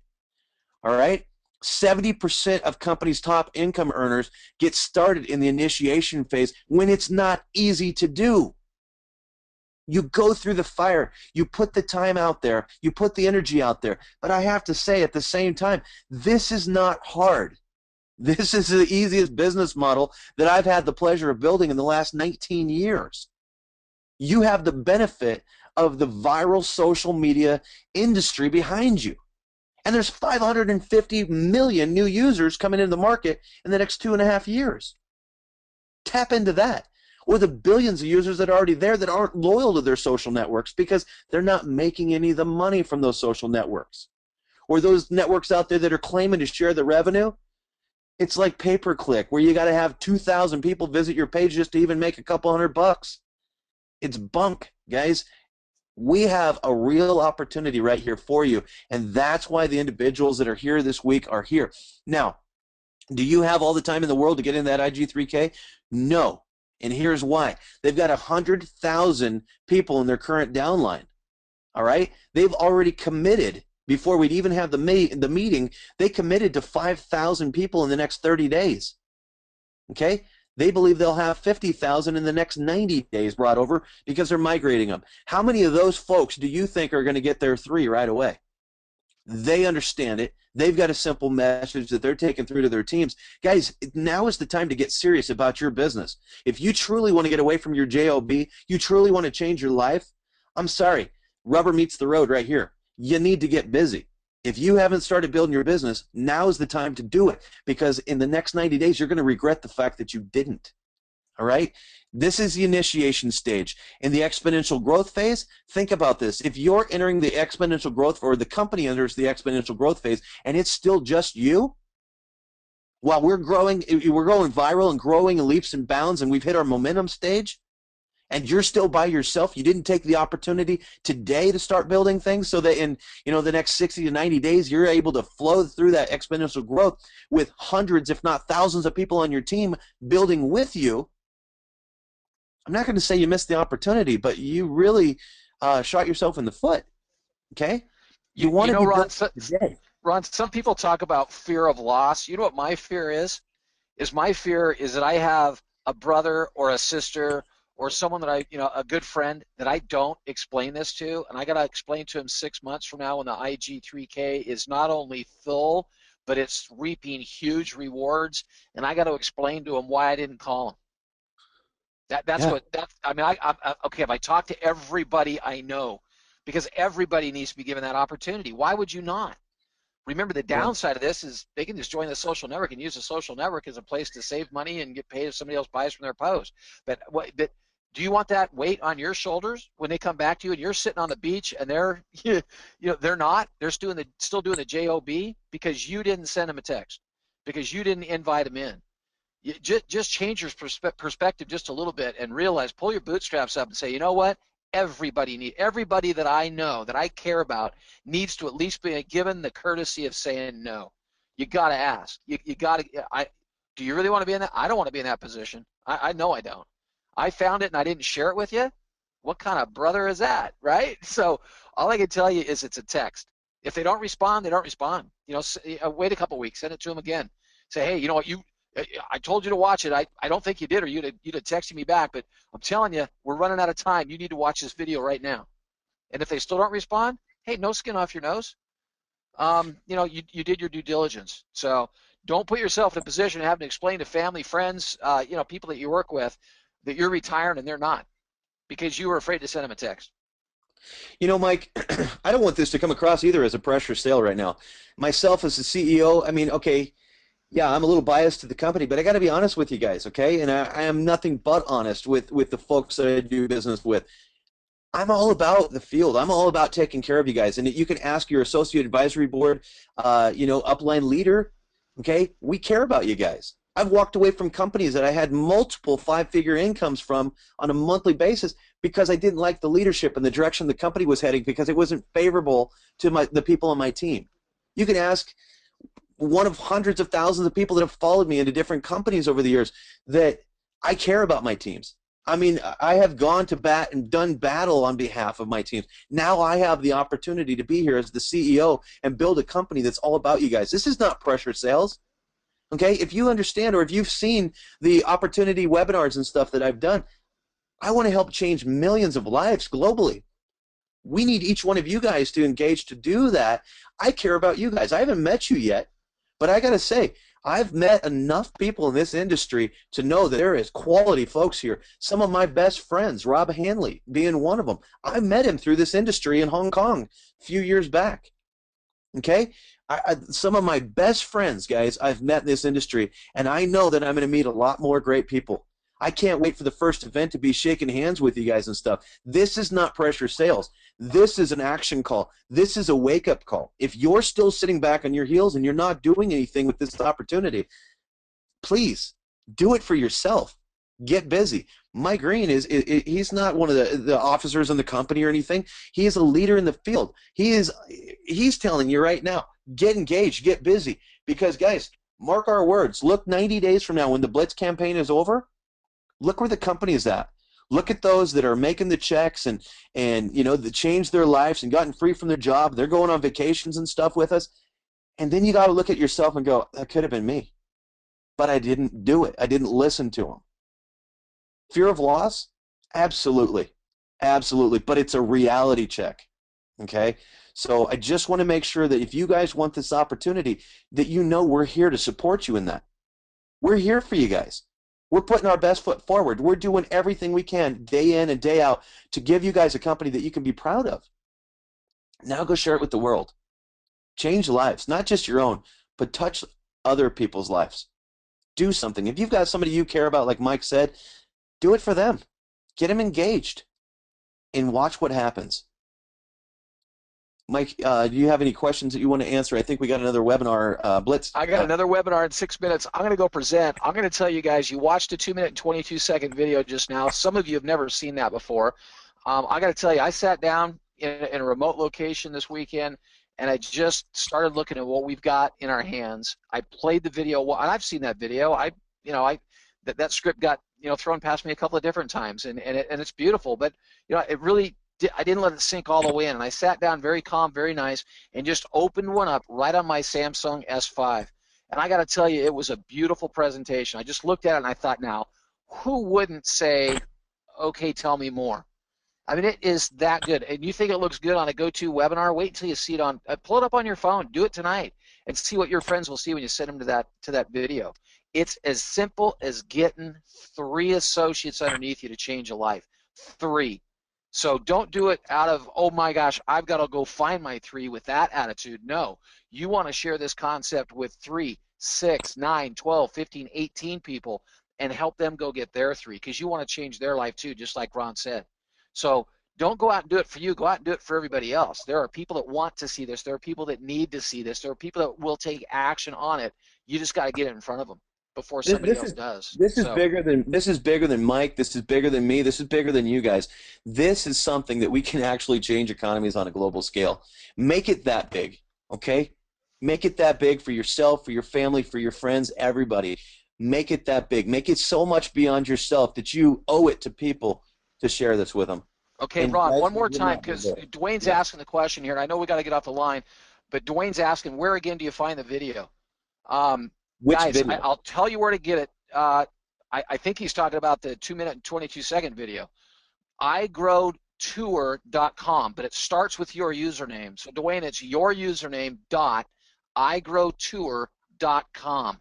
All right? 70% of companies' top income earners get started in the initiation phase when it's not easy to do. You go through the fire. You put the time out there. You put the energy out there. But I have to say, at the same time, this is not hard. This is the easiest business model that I've had the pleasure of building in the last 19 years. You have the benefit of the viral social media industry behind you. And there's 550 million new users coming into the market in the next 2.5 years. Tap into that. Or the billions of users that are already there that aren't loyal to their social networks because they're not making any of the money from those social networks. Or those networks out there that are claiming to share the revenue. It's like pay-per-click, where you got to have 2,000 people visit your page just to even make a couple $100. It's bunk, guys. We have a real opportunity right here for you, and that's why the individuals that are here this week are here. Now, do you have all the time in the world to get in that IG3K? No, and here's why. They've got 100,000 people in their current downline, all right? They've already committed. Before we'd even have the meeting, they committed to 5,000 people in the next 30 days. Okay? They believe they'll have 50,000 in the next 90 days brought over because they're migrating them. How many of those folks do you think are going to get their 3 right away? They understand it. They've got a simple message that they're taking through to their teams. Guys, now is the time to get serious about your business. If you truly want to get away from your JOB, you truly want to change your life, I'm sorry, rubber meets the road right here. You need to get busy. If you haven't started building your business, now is the time to do it, because in the next 90 days, you're going to regret the fact that you didn't. All right? This is the initiation stage. In the exponential growth phase, think about this. If you're entering the exponential growth, or the company enters the exponential growth phase, and it's still just you, while we're going viral and growing in leaps and bounds, and we've hit our momentum stage, and you're still by yourself, you didn't take the opportunity today to start building things so that in the next 60 to 90 days you're able to flow through that exponential growth with hundreds, if not thousands, of people on your team building with you. I'm not going to say you missed the opportunity, but you really shot yourself in the foot. Okay? You want to be Ron, today. Ron, some people talk about fear of loss. You know what my fear is? My fear is that I have a brother or a sister or someone that a good friend that I don't explain this to, and I got to explain to him 6 months from now when the IG3K is not only full, but it's reaping huge rewards, and I got to explain to him why I didn't call him. Okay, if I talk to everybody I know, because everybody needs to be given that opportunity, why would you not? Remember, the downside of this is they can just join the social network and use the social network as a place to save money and get paid if somebody else buys from their post. But do you want that weight on your shoulders when they come back to you and you're sitting on the beach and they're still doing the JOB because you didn't send them a text, because you didn't invite them in? You just change your perspective just a little bit and realize, pull your bootstraps up and say, you know what? Everybody that I know, that I care about, needs to at least be given the courtesy of saying no. You got to ask. You got to. Do you really want to be in that? I don't want to be in that position. I know I don't. I found it and I didn't share it with you. What kind of brother is that, right? So all I can tell you is it's a text. If they don't respond, they don't respond. Wait a couple weeks, send it to them again. Say, hey, you know what, I told you to watch it. I don't think you did, or you'd have texted me back, but I'm telling you, we're running out of time. You need to watch this video right now. And if they still don't respond, hey, no skin off your nose. You did your due diligence. So don't put yourself in a position of having to explain to family, friends, people that you work with that you're retiring and they're not, because you were afraid to send them a text. Mike, I don't want this to come across either as a pressure sale right now. Myself as the CEO, okay, yeah, I'm a little biased to the company, but I got to be honest with you guys, okay? And I am nothing but honest with the folks that I do business with. I'm all about the field. I'm all about taking care of you guys. And you can ask your associate advisory board, upline leader, okay? We care about you guys. I've walked away from companies that I had multiple five-figure incomes from on a monthly basis because I didn't like the leadership and the direction the company was heading because it wasn't favorable to the people on my team. You can ask one of hundreds of thousands of people that have followed me into different companies over the years that I care about my teams. I mean, I have gone to bat and done battle on behalf of my teams. Now I have the opportunity to be here as the CEO and build a company that's all about you guys. This is not pressure sales. Okay? If you understand or if you've seen the opportunity webinars and stuff that I've done, I want to help change millions of lives globally. We need each one of you guys to engage to do that. I care about you guys. I haven't met you yet, but I got to say, I've met enough people in this industry to know that there is quality folks here. Some of my best friends, Rob Hanley being one of them, I met him through this industry in Hong Kong a few years back. Okay? Some of my best friends, guys, I've met in this industry, and I know that I'm going to meet a lot more great people. I can't wait for the first event to be shaking hands with you guys and stuff. This is not pressure sales. This is an action call. This is a wake-up call. If you're still sitting back on your heels and you're not doing anything with this opportunity, please do it for yourself. Get busy. Mike Green he's not one of the officers in the company or anything. He is a leader in the field. He's telling you right now, get engaged, get busy. Because, guys, mark our words. Look 90 days from now when the Blitz campaign is over, look where the company is at. Look at those that are making the checks and that changed their lives and gotten free from their job. They're going on vacations and stuff with us. And then you got to look at yourself and go, that could have been me. But I didn't do it. I didn't listen to them. Fear of loss? Absolutely. Absolutely. But it's a reality check. Okay? So I just want to make sure that if you guys want this opportunity, that you know we're here to support you in that. We're here for you guys. We're putting our best foot forward. We're doing everything we can day in and day out to give you guys a company that you can be proud of. Now go share it with the world. Change lives, not just your own, but touch other people's lives. Do something. If you've got somebody you care about, like Mike said, do it for them. Get them engaged and watch what happens. Mike, do you have any questions that you want to answer? I think we got another webinar, Blitz. I got another webinar in 6 minutes. I'm going to go present. I'm going to tell you guys, you watched a 2-minute and 22-second video just now. Some of you have never seen that before. I got to tell you, I sat down in a remote location this weekend, and I just started looking at what we've got in our hands. I played the video, and I've seen that video. That script got thrown past me a couple of different times, and it's beautiful. But it really. I didn't let it sink all the way in, and I sat down very calm, very nice, and just opened one up right on my Samsung S5. And I got to tell you, it was a beautiful presentation. I just looked at it and I thought, now, who wouldn't say, okay, tell me more? I mean, it is that good. And you think it looks good on a go-to webinar? Wait until you see it on. Pull it up on your phone. Do it tonight, and see what your friends will see when you send them to that video. It's as simple as getting 3 associates underneath you to change a life. 3. So don't do it out of, oh my gosh, I've got to go find my 3 with that attitude. No, you want to share this concept with 3, 6, 9, 12, 15, 18 people and help them go get their 3, because you want to change their life too, just like Ron said. So don't go out and do it for you. Go out and do it for everybody else. There are people that want to see this. There are people that need to see this. There are people that will take action on it. You just got to get it in front of them before somebody else does. This is bigger than Mike. This is bigger than me. This is bigger than you guys. This is something that we can actually change economies on a global scale. Make it that big, okay? Make it that big for yourself, for your family, for your friends, everybody. Make it that big. Make it so much beyond yourself that you owe it to people to share this with them. Okay, And Ron, guys, one more time, because Dwayne's asking the question here. I know we got to get off the line, but Dwayne's asking, where again do you find the video? Which guys, video? I'll tell you where to get it. I think he's talking about the 2-minute and 22-second video. iGrowtour.com, but it starts with your username. So, Dwayne, it's your username .iGrowtour.com.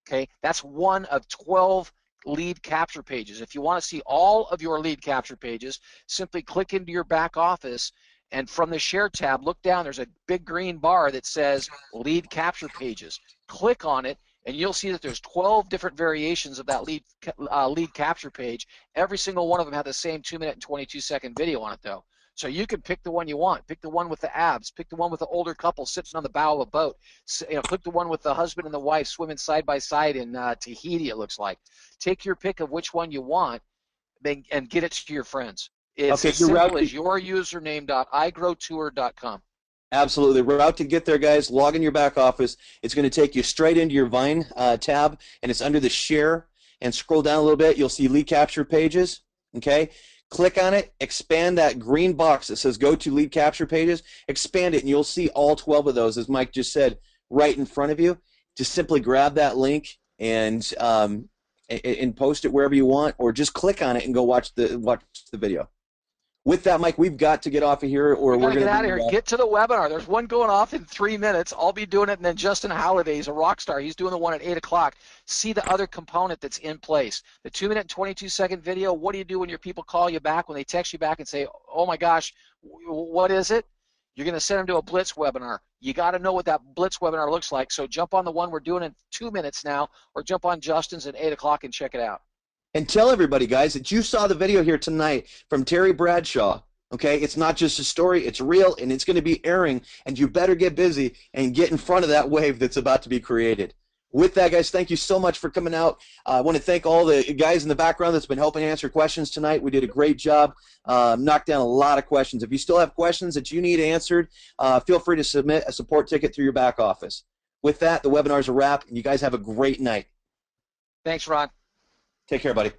Okay, that's one of 12 lead capture pages. If you want to see all of your lead capture pages, simply click into your back office, and from the Share tab, look down. There's a big green bar that says Lead Capture Pages. Click on it, and you'll see that there's 12 different variations of that lead capture page. Every single one of them have the same 2-minute and 22-second video on it, though. So you can pick the one you want. Pick the one with the abs. Pick the one with the older couple sitting on the bow of a boat. Click the one with the husband and the wife swimming side by side in Tahiti, it looks like. Take your pick of which one you want and get it to your friends. It's as simple as your username.igrowtour.com. Absolutely. We're out to get there, guys. Log in your back office. It's going to take you straight into your Vine tab, and it's under the share. And scroll down a little bit. You'll see lead capture pages. Okay? Click on it. Expand that green box that says go to lead capture pages. Expand it, and you'll see all 12 of those, as Mike just said, right in front of you. Just simply grab that link and post it wherever you want, or just click on it and go watch the video. With that, Mike, we've got to get off of here, or we're going to get out of here. Get to the webinar. There's one going off in 3 minutes. I'll be doing it, and then Justin Halliday, he's a rock star. He's doing the one at 8 o'clock. See the other component that's in place. The 2-minute and 22-second video, what do you do when your people call you back, when they text you back and say, oh, my gosh, what is it? You're going to send them to a Blitz webinar. You got to know what that Blitz webinar looks like. So jump on the one we're doing in 2 minutes now, or jump on Justin's at 8 o'clock and check it out. And tell everybody, guys, that you saw the video here tonight from Terry Bradshaw. Okay, it's not just a story, it's real, and it's going to be airing, and you better get busy and get in front of that wave that's about to be created. With that, guys, thank you so much for coming out. I want to thank all the guys in the background that's been helping answer questions tonight. We did a great job, knocked down a lot of questions. If you still have questions that you need answered, feel free to submit a support ticket through your back office. With that, the webinar's a wrap, and you guys have a great night. Thanks, Ron. Take care, buddy.